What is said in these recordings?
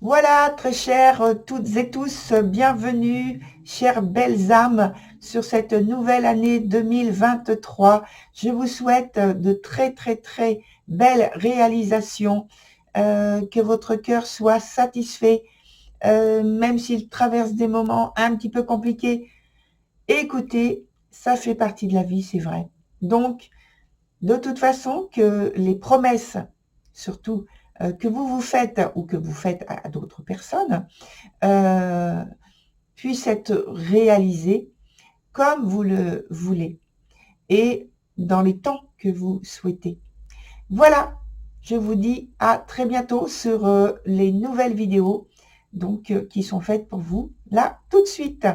Voilà, très chères toutes et tous, bienvenue, chères belles âmes, sur cette nouvelle année 2023. Je vous souhaite de très, très, très belles réalisations, que votre cœur soit satisfait, même s'il traverse des moments un petit peu compliqués. Écoutez, ça fait partie de la vie, c'est vrai. Donc, de toute façon, que les promesses, surtout que vous vous faites ou que vous faites à d'autres personnes, euh, puissent être réalisées comme vous le voulez et dans les temps que vous souhaitez. Voilà, je vous dis à très bientôt sur les nouvelles vidéos donc qui sont faites pour vous là tout de suite.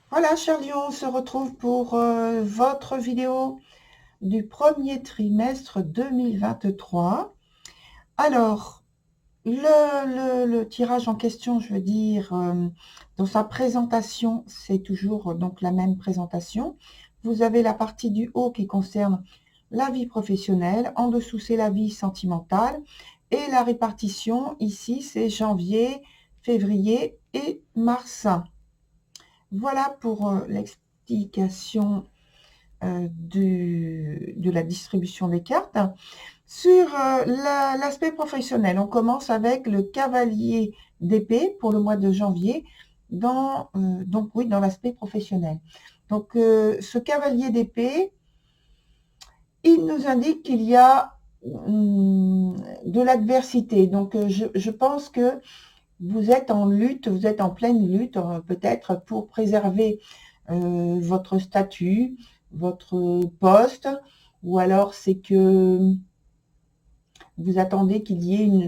Voilà, chers lions, on se retrouve pour votre vidéo du premier trimestre 2023. Alors, le tirage en question, je veux dire, dans sa présentation, c'est toujours donc la même présentation. Vous avez la partie du haut qui concerne la vie professionnelle. En dessous, c'est la vie sentimentale. Et la répartition, ici, c'est janvier, février et mars. Voilà pour l'explication de la distribution des cartes. Sur l'aspect professionnel, on commence avec le cavalier d'épée pour le mois de janvier, donc oui, dans l'aspect professionnel. Donc ce cavalier d'épée, il nous indique qu'il y a de l'adversité. Donc je pense que vous êtes en lutte, vous êtes en pleine lutte, peut-être pour préserver votre statut, votre poste, ou alors c'est que vous attendez qu'il y ait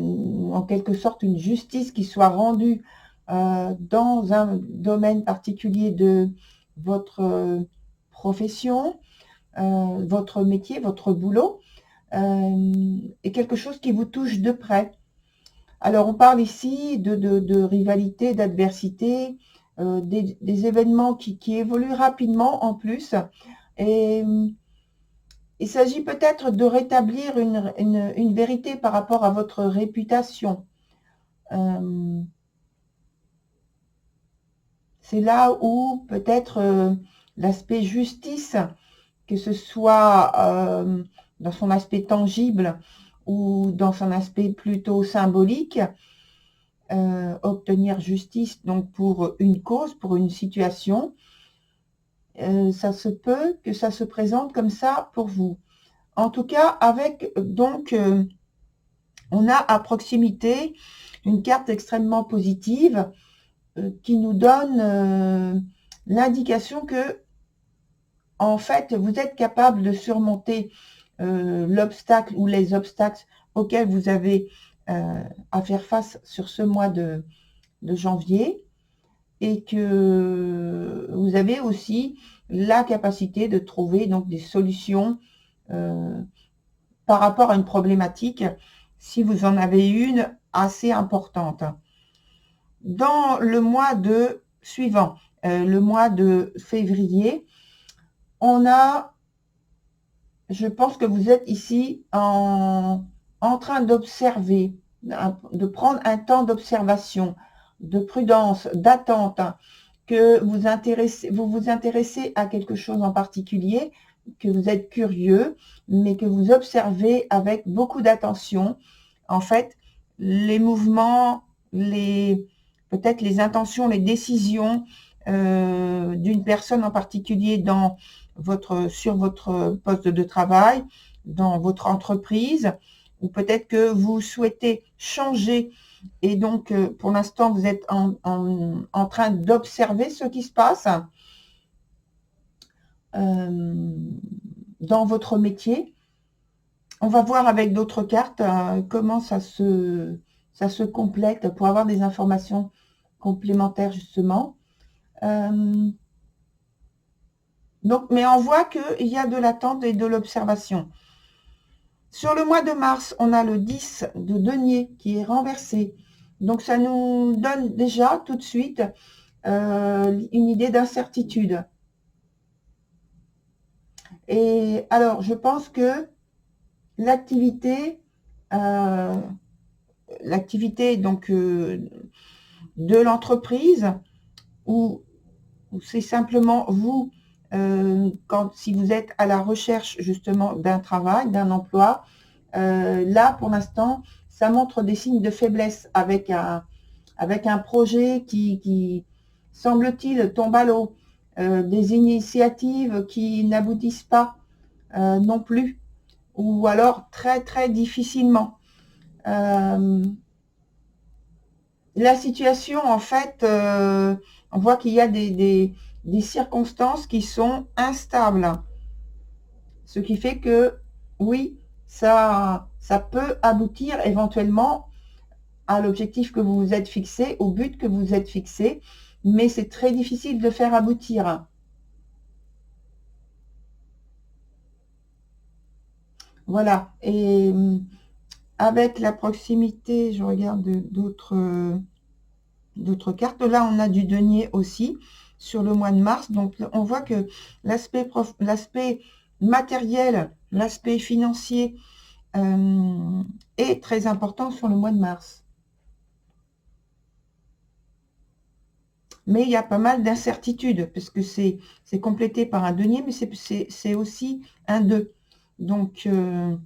en quelque sorte une justice qui soit rendue dans un domaine particulier de votre profession, votre métier, votre boulot, et quelque chose qui vous touche de près. Alors, on parle ici de rivalité, d'adversité, des événements qui évoluent rapidement en plus. Et il s'agit peut-être de rétablir une vérité par rapport à votre réputation. C'est là où peut-être l'aspect justice, que ce soit dans son aspect tangible ou dans son aspect plutôt symbolique, obtenir justice donc pour une cause, pour une situation, ça se peut que ça se présente comme ça pour vous. En tout cas, avec donc, on a à proximité une carte extrêmement positive qui nous donne l'indication que, en fait, vous êtes capable de surmonter l'obstacle ou les obstacles auxquels vous avez à faire face sur ce mois de janvier, et que vous avez aussi la capacité de trouver donc des solutions par rapport à une problématique, si vous en avez une assez importante. Dans le mois suivant, le mois de février, on a, je pense que vous êtes ici en train d'observer, de prendre un temps d'observation, de prudence, d'attente, que vous vous intéressez à quelque chose en particulier, que vous êtes curieux, mais que vous observez avec beaucoup d'attention, en fait, les mouvements, peut-être les intentions, les décisions d'une personne en particulier sur votre poste de travail, dans votre entreprise, ou peut-être que vous souhaitez changer et donc pour l'instant vous êtes en train d'observer ce qui se passe dans votre métier. On va voir avec d'autres cartes comment ça se complète pour avoir des informations complémentaires justement. Donc, mais on voit qu'il y a de l'attente et de l'observation. Sur le mois de mars, on a le 10 de denier qui est renversé. Donc, ça nous donne déjà tout de suite une idée d'incertitude. Et alors, je pense que l'activité, donc de l'entreprise, ou c'est simplement vous, si vous êtes à la recherche justement d'un travail, d'un emploi, là pour l'instant, ça montre des signes de faiblesse avec un projet qui semble-t-il tombe à l'eau, des initiatives qui n'aboutissent pas non plus, ou alors très très difficilement. La situation, en fait, on voit qu'il y a des circonstances qui sont instables. Ce qui fait que, oui, ça peut aboutir éventuellement à l'objectif que vous vous êtes fixé, au but que vous vous êtes fixé, mais c'est très difficile de faire aboutir. Voilà. Et avec la proximité, je regarde d'autres cartes. Là, on a du denier aussi sur le mois de mars. Donc, on voit que l'aspect matériel, l'aspect financier est très important sur le mois de mars. Mais il y a pas mal d'incertitudes, parce que c'est complété par un denier, mais c'est aussi un 2. Donc,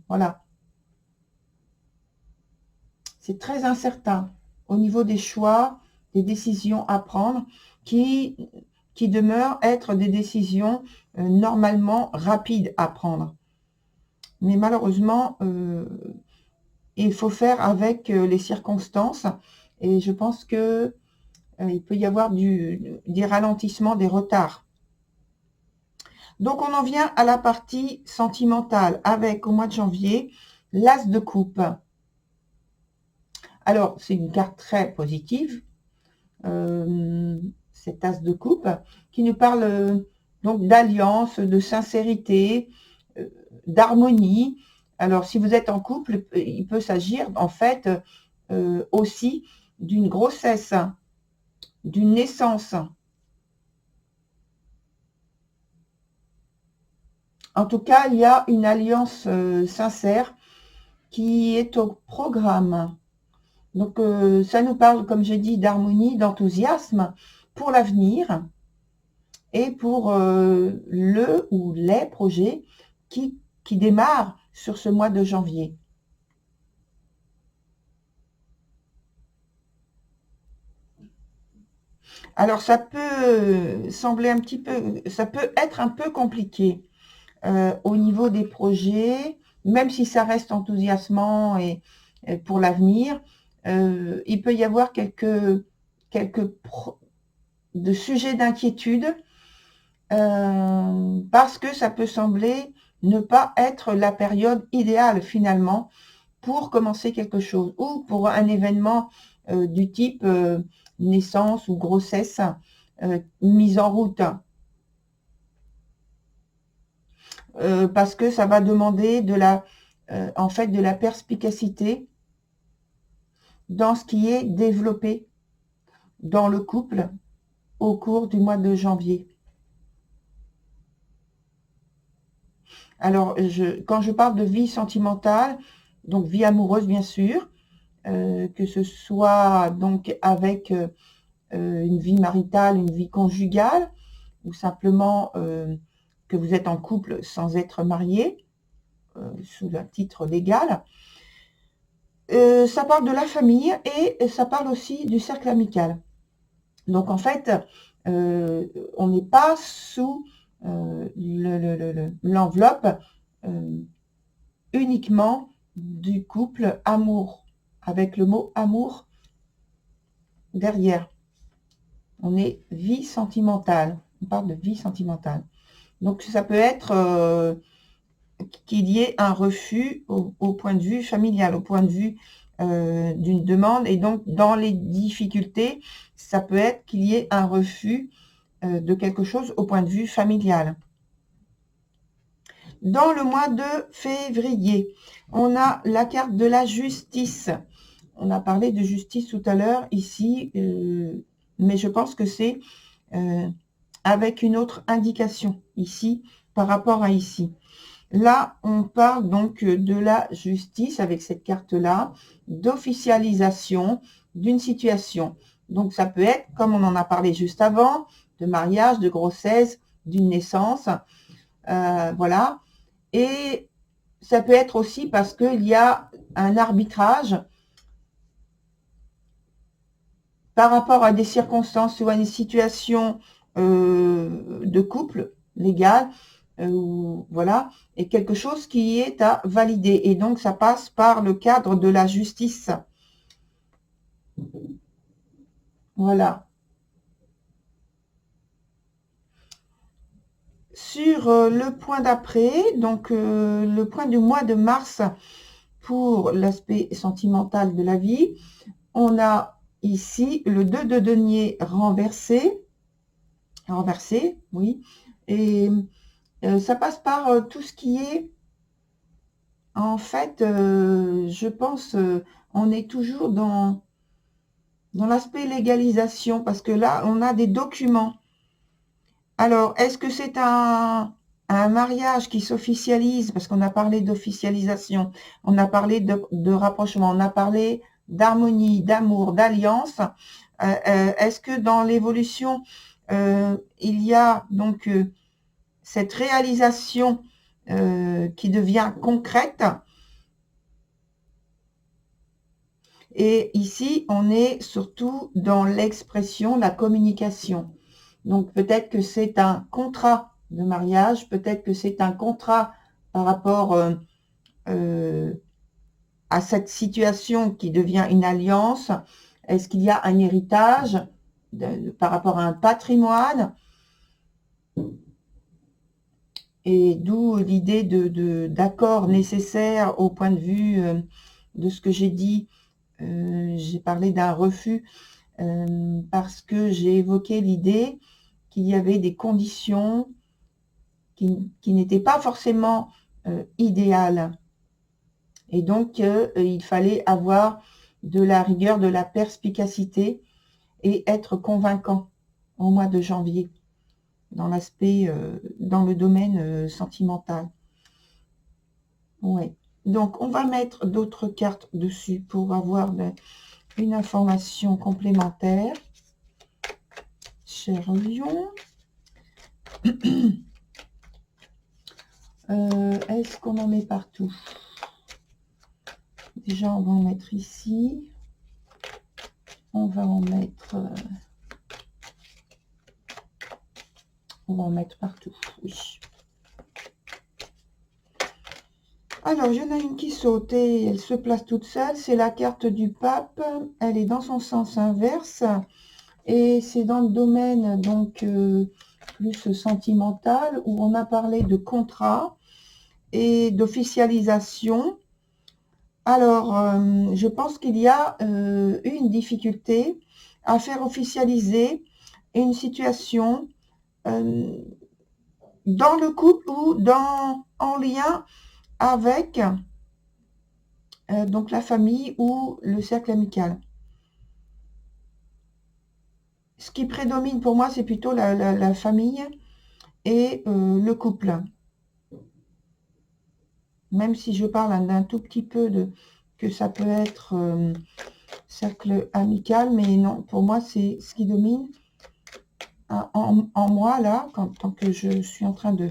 voilà. C'est très incertain au niveau des choix, des décisions à prendre, qui demeurent être des décisions normalement rapides à prendre. Mais malheureusement, il faut faire avec les circonstances, et je pense que il peut y avoir des ralentissements, des retards. Donc, on en vient à la partie sentimentale avec, au mois de janvier, l'As de coupe. Alors, c'est une carte très positive, cet As de coupe, qui nous parle donc d'alliance, de sincérité, d'harmonie. Alors, si vous êtes en couple, il peut s'agir en fait aussi d'une grossesse, d'une naissance. En tout cas, il y a une alliance sincère qui est au programme. Donc, ça nous parle, comme j'ai dit, d'harmonie, d'enthousiasme pour l'avenir et pour le ou les projets qui démarrent sur ce mois de janvier. Alors, ça peut sembler un petit peu, ça peut être un peu compliqué au niveau des projets, même si ça reste enthousiasmant et pour l'avenir. Il peut y avoir quelques de sujets d'inquiétude parce que ça peut sembler ne pas être la période idéale finalement pour commencer quelque chose ou pour un événement du type naissance ou grossesse mise en route. Parce que ça va demander en fait de la perspicacité dans ce qui est développé dans le couple au cours du mois de janvier. Alors, quand je parle de vie sentimentale, donc vie amoureuse bien sûr, que ce soit donc avec une vie maritale, une vie conjugale, ou simplement que vous êtes en couple sans être marié, sous un titre légal. Ça parle de la famille et ça parle aussi du cercle amical. Donc en fait, on n'est pas sous l'enveloppe uniquement du couple amour, avec le mot amour derrière. On est vie sentimentale. On parle de vie sentimentale. Donc ça peut être qu'il y ait un refus au point de vue familial, au point de vue d'une demande. Et donc dans les difficultés, ça peut être qu'il y ait un refus de quelque chose au point de vue familial. Dans le mois de février, on a la carte de la justice. On a parlé de justice tout à l'heure ici, mais je pense que c'est avec une autre indication ici par rapport à ici. Là, on parle donc de la justice avec cette carte-là, d'officialisation d'une situation. Donc, ça peut être, comme on en a parlé juste avant, de mariage, de grossesse, d'une naissance, voilà. Et ça peut être aussi parce qu'il y a un arbitrage par rapport à des circonstances ou à une situation de couple légal, voilà, et quelque chose qui est à valider. Et donc, ça passe par le cadre de la justice. Voilà. Sur le point d'après, donc le point du mois de mars pour l'aspect sentimental de la vie, on a ici le 2 de denier renversé, oui, et ça passe par tout ce qui est, en fait, je pense, on est toujours dans l'aspect légalisation, parce que là, on a des documents. Alors, est-ce que c'est un mariage qui s'officialise, parce qu'on a parlé d'officialisation, on a parlé de rapprochement, on a parlé d'harmonie, d'amour, d'alliance. Est-ce que dans l'évolution, il y a donc cette réalisation qui devient concrète? Et ici, on est surtout dans l'expression, la communication. Donc, peut-être que c'est un contrat de mariage, peut-être que c'est un contrat par rapport à cette situation qui devient une alliance. Est-ce qu'il y a un héritage par rapport à un patrimoine? Et d'où l'idée d'accord nécessaire au point de vue de ce que j'ai dit. J'ai parlé d'un refus parce que j'ai évoqué l'idée qu'il y avait des conditions qui n'étaient pas forcément idéales. Et donc, il fallait avoir de la rigueur, de la perspicacité et être convaincant au mois de janvier dans l'aspect, dans le domaine sentimental. Ouais. Donc, on va mettre d'autres cartes dessus pour avoir une information complémentaire. Cher Lion. Est-ce qu'on en met partout? Déjà, on va en mettre ici. On va en mettre... on va en mettre partout, oui. Alors, il y en a une qui saute et elle se place toute seule. C'est la carte du pape. Elle est dans son sens inverse. Et c'est dans le domaine, donc, plus sentimental, où on a parlé de contrat et d'officialisation. Alors, je pense qu'il y a une difficulté à faire officialiser une situation dans le couple ou en lien avec donc la famille ou le cercle amical. Ce qui prédomine pour moi, c'est plutôt la famille et le couple. Même si je parle d'un tout petit peu que ça peut être cercle amical, mais non, pour moi, c'est ce qui domine en moi, là, tant que je suis en train de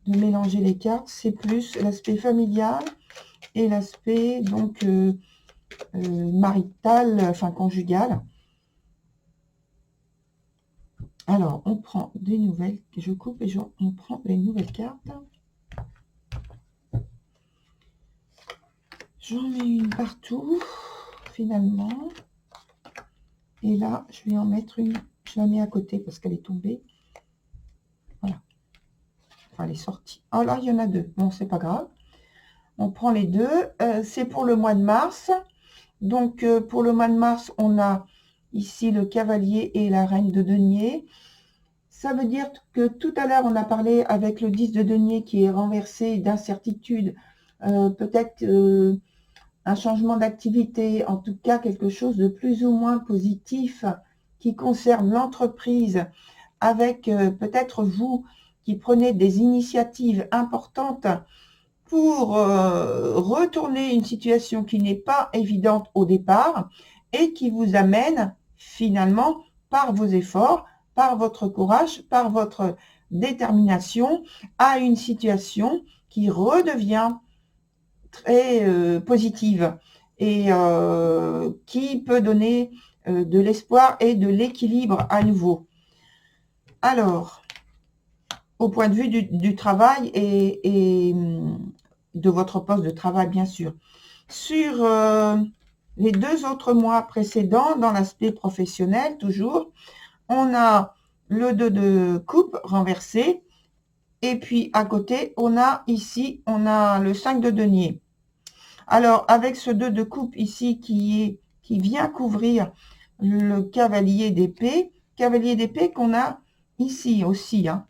mélanger les cartes, c'est plus l'aspect familial et l'aspect, donc, marital, enfin, conjugal. Alors, on prend des nouvelles, je coupe et on prend les nouvelles cartes. J'en mets une partout, finalement. Et là, je vais en mettre une. Je la mets à côté parce qu'elle est tombée. Voilà. Enfin, elle est sortie. Oh là, il y en a deux. Bon, c'est pas grave. On prend les deux. C'est pour le mois de mars. Donc, pour le mois de mars, on a ici le cavalier et la reine de denier. Ça veut dire que tout à l'heure, on a parlé avec le 10 de denier qui est renversé d'incertitude, peut-être un changement d'activité, en tout cas quelque chose de plus ou moins positif qui concerne l'entreprise, avec peut-être vous qui prenez des initiatives importantes pour retourner une situation qui n'est pas évidente au départ et qui vous amène finalement par vos efforts, par votre courage, par votre détermination à une situation qui redevient très positive et qui peut donner de l'espoir et de l'équilibre à nouveau. Alors, au point de vue du travail et de votre poste de travail, bien sûr. Sur les 2 autres mois précédents, dans l'aspect professionnel, toujours, on a le 2 de coupe renversé. Et puis, à côté, on a ici, on a le 5 de denier. Alors, avec ce 2 de coupe ici qui vient couvrir le cavalier d'épée qu'on a ici aussi. Hein.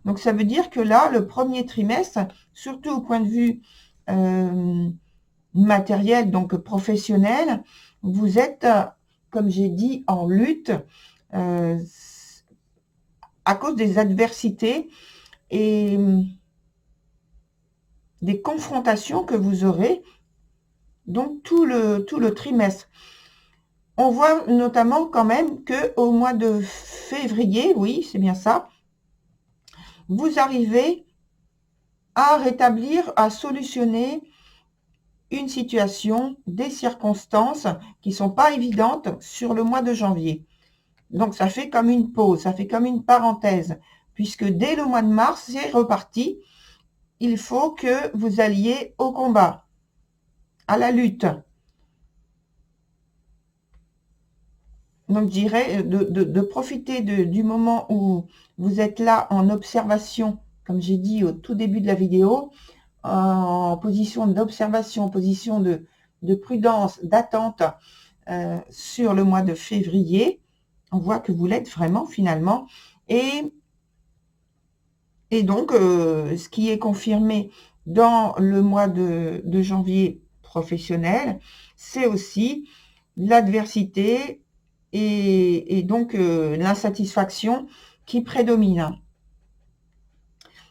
Donc, ça veut dire que là, le premier trimestre, surtout au point de vue matériel, donc professionnel, vous êtes, comme j'ai dit, en lutte à cause des adversités et des confrontations que vous aurez, donc tout le trimestre. On voit notamment quand même qu'au mois de février, oui, c'est bien ça, vous arrivez à rétablir, à solutionner une situation, des circonstances qui ne sont pas évidentes sur le mois de janvier. Donc, ça fait comme une pause, ça fait comme une parenthèse, puisque dès le mois de mars, c'est reparti. Il faut que vous alliez au combat, à la lutte. Donc, je dirais de profiter du moment où vous êtes là en observation, comme j'ai dit au tout début de la vidéo, en position d'observation, en position de prudence, d'attente sur le mois de février. On voit que vous l'êtes vraiment finalement. Et donc, ce qui est confirmé dans le mois de janvier professionnel, c'est aussi l'adversité et donc l'insatisfaction qui prédomine.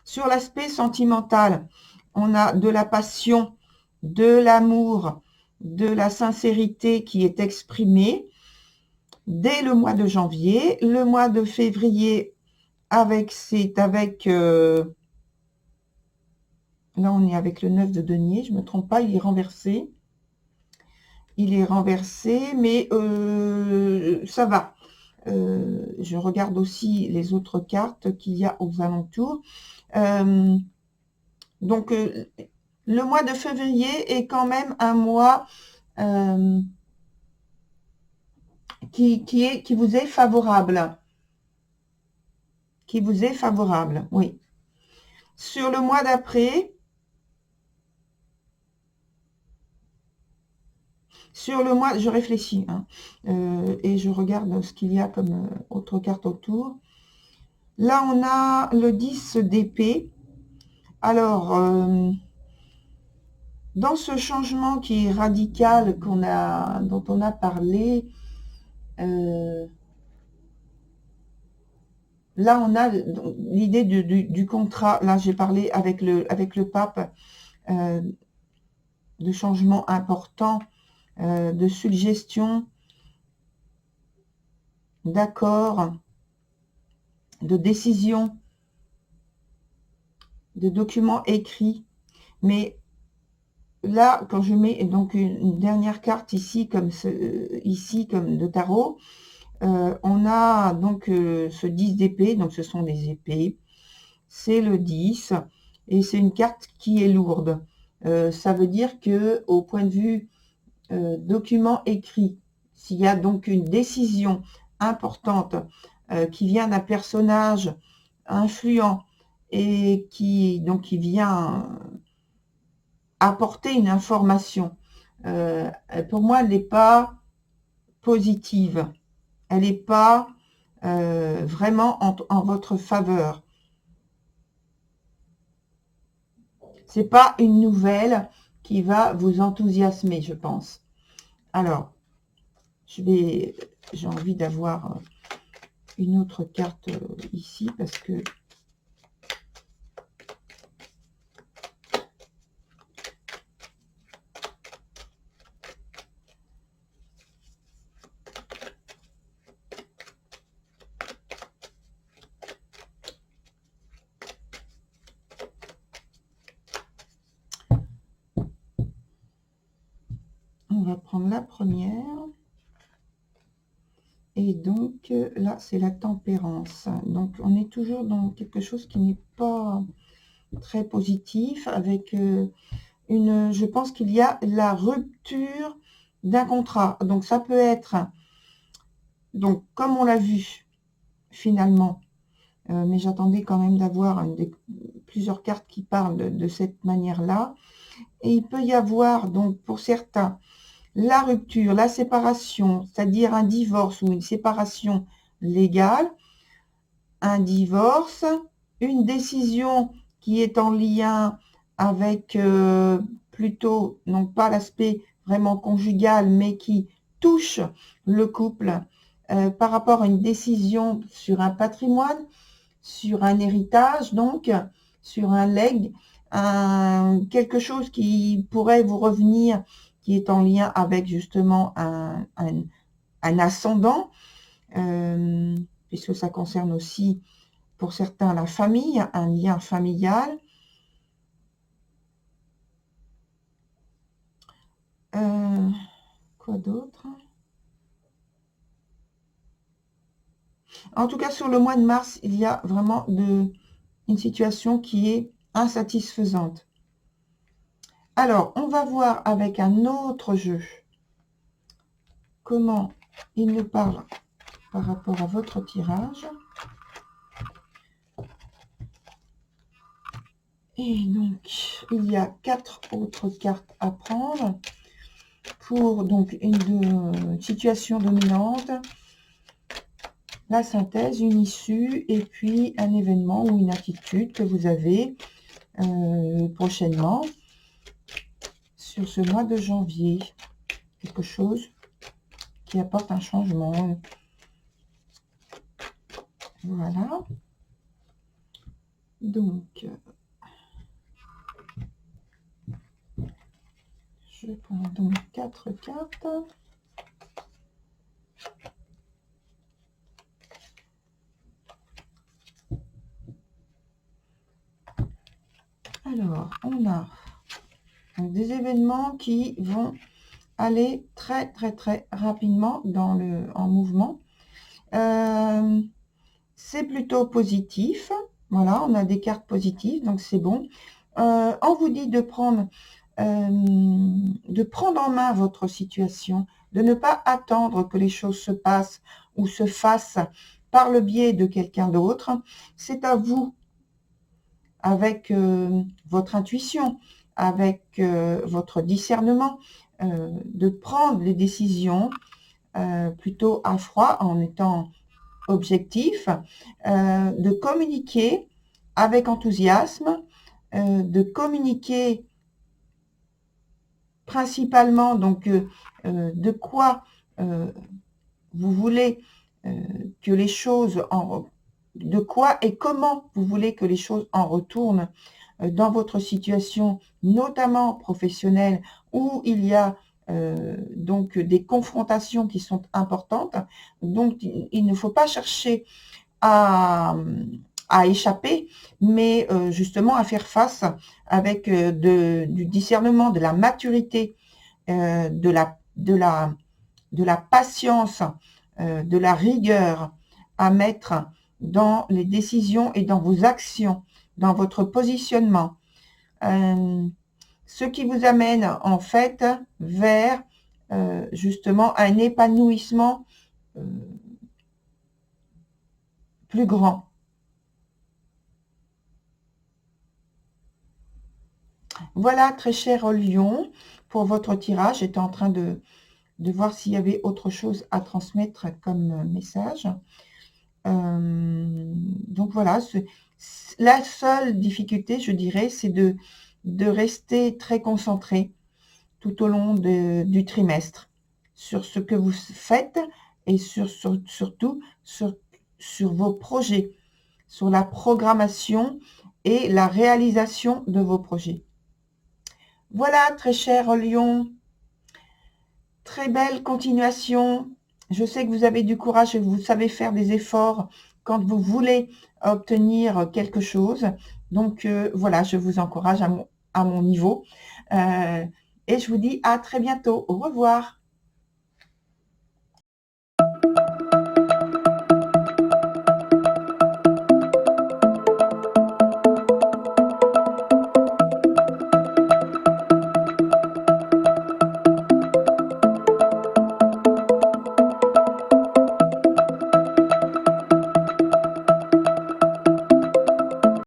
Sur l'aspect sentimental, on a de la passion, de l'amour, de la sincérité qui est exprimée dès le mois de janvier. Le mois de février, c'est avec là on est avec le 9 de denier, je ne me trompe pas, il est renversé. Il est renversé, mais ça va. Je regarde aussi les autres cartes qu'il y a aux alentours. Donc, le mois de février est quand même un mois qui vous est favorable. Qui vous est favorable, oui. Sur le mois d'après, sur le mois, je réfléchis, hein, et je regarde ce qu'il y a comme autre carte autour. Là, on a le 10 d'épée. Alors, dans ce changement qui est radical dont on a parlé, là, on a l'idée du contrat. Là, j'ai parlé avec le pape de changements importants, de suggestions, d'accords, de décisions, de documents écrits. Mais là, quand je mets donc une dernière carte ici, comme de tarot, on a donc ce 10 d'épée, donc ce sont des épées, c'est le 10, et c'est une carte qui est lourde. Ça veut dire que au point de vue document écrit, s'il y a donc une décision importante qui vient d'un personnage influent et qui vient apporter une information, pour moi, elle n'est pas positive. Elle n'est pas vraiment en votre faveur. C'est pas une nouvelle qui va vous enthousiasmer, je pense. Alors, j'ai envie d'avoir une autre carte ici parce que on va prendre la première. Et donc, là, c'est la tempérance. Donc, on est toujours dans quelque chose qui n'est pas très positif, avec je pense qu'il y a la rupture d'un contrat. Donc, ça peut être, donc, comme on l'a vu, finalement, mais j'attendais quand même d'avoir plusieurs cartes qui parlent de cette manière-là. Et il peut y avoir, donc, pour certains, la rupture, la séparation, c'est-à-dire un divorce ou une séparation légale, un divorce, une décision qui est en lien avec plutôt, non pas l'aspect vraiment conjugal, mais qui touche le couple par rapport à une décision sur un patrimoine, sur un héritage, donc sur un legs, quelque chose qui pourrait vous revenir, qui est en lien avec justement un ascendant, puisque ça concerne aussi pour certains la famille, un lien familial. Quoi d'autre? En tout cas, sur le mois de mars, il y a vraiment une situation qui est insatisfaisante. Alors, on va voir avec un autre jeu comment il nous parle par rapport à votre tirage. Et donc, il y a 4 autres cartes à prendre pour donc une situation dominante, la synthèse, une issue, et puis un événement ou une attitude que vous avez prochainement sur ce mois de janvier. Quelque chose qui apporte un changement. Voilà. Donc, je prends donc 4 cartes. Alors, on a des événements qui vont aller très rapidement en mouvement. C'est plutôt positif. Voilà, on a des cartes positives, donc c'est bon. On vous dit de prendre en main votre situation, de ne pas attendre que les choses se passent ou se fassent par le biais de quelqu'un d'autre. C'est à vous, avec votre intuition, avec votre discernement, de prendre les décisions plutôt à froid, en étant objectif, de communiquer avec enthousiasme, de communiquer principalement donc de quoi vous voulez que les choses de quoi et comment vous voulez que les choses en retournent dans votre situation, notamment professionnelle, où il y a donc des confrontations qui sont importantes. Donc, il ne faut pas chercher à échapper, mais justement à faire face avec du discernement, de la maturité, de la patience, de la rigueur à mettre dans les décisions et dans vos actions, dans votre positionnement. Ce qui vous amène en fait vers justement un épanouissement plus grand. Voilà, très cher Lion, pour votre tirage. J'étais en train de voir s'il y avait autre chose à transmettre comme message. Donc voilà, la seule difficulté, je dirais, c'est de rester très concentré tout au long du trimestre sur ce que vous faites et surtout sur vos projets, sur la programmation et la réalisation de vos projets. Voilà, très cher Lion, très belle continuation. Je sais que vous avez du courage et que vous savez faire des efforts quand vous voulez obtenir quelque chose. Donc voilà, je vous encourage à mon niveau. Et je vous dis à très bientôt. Au revoir.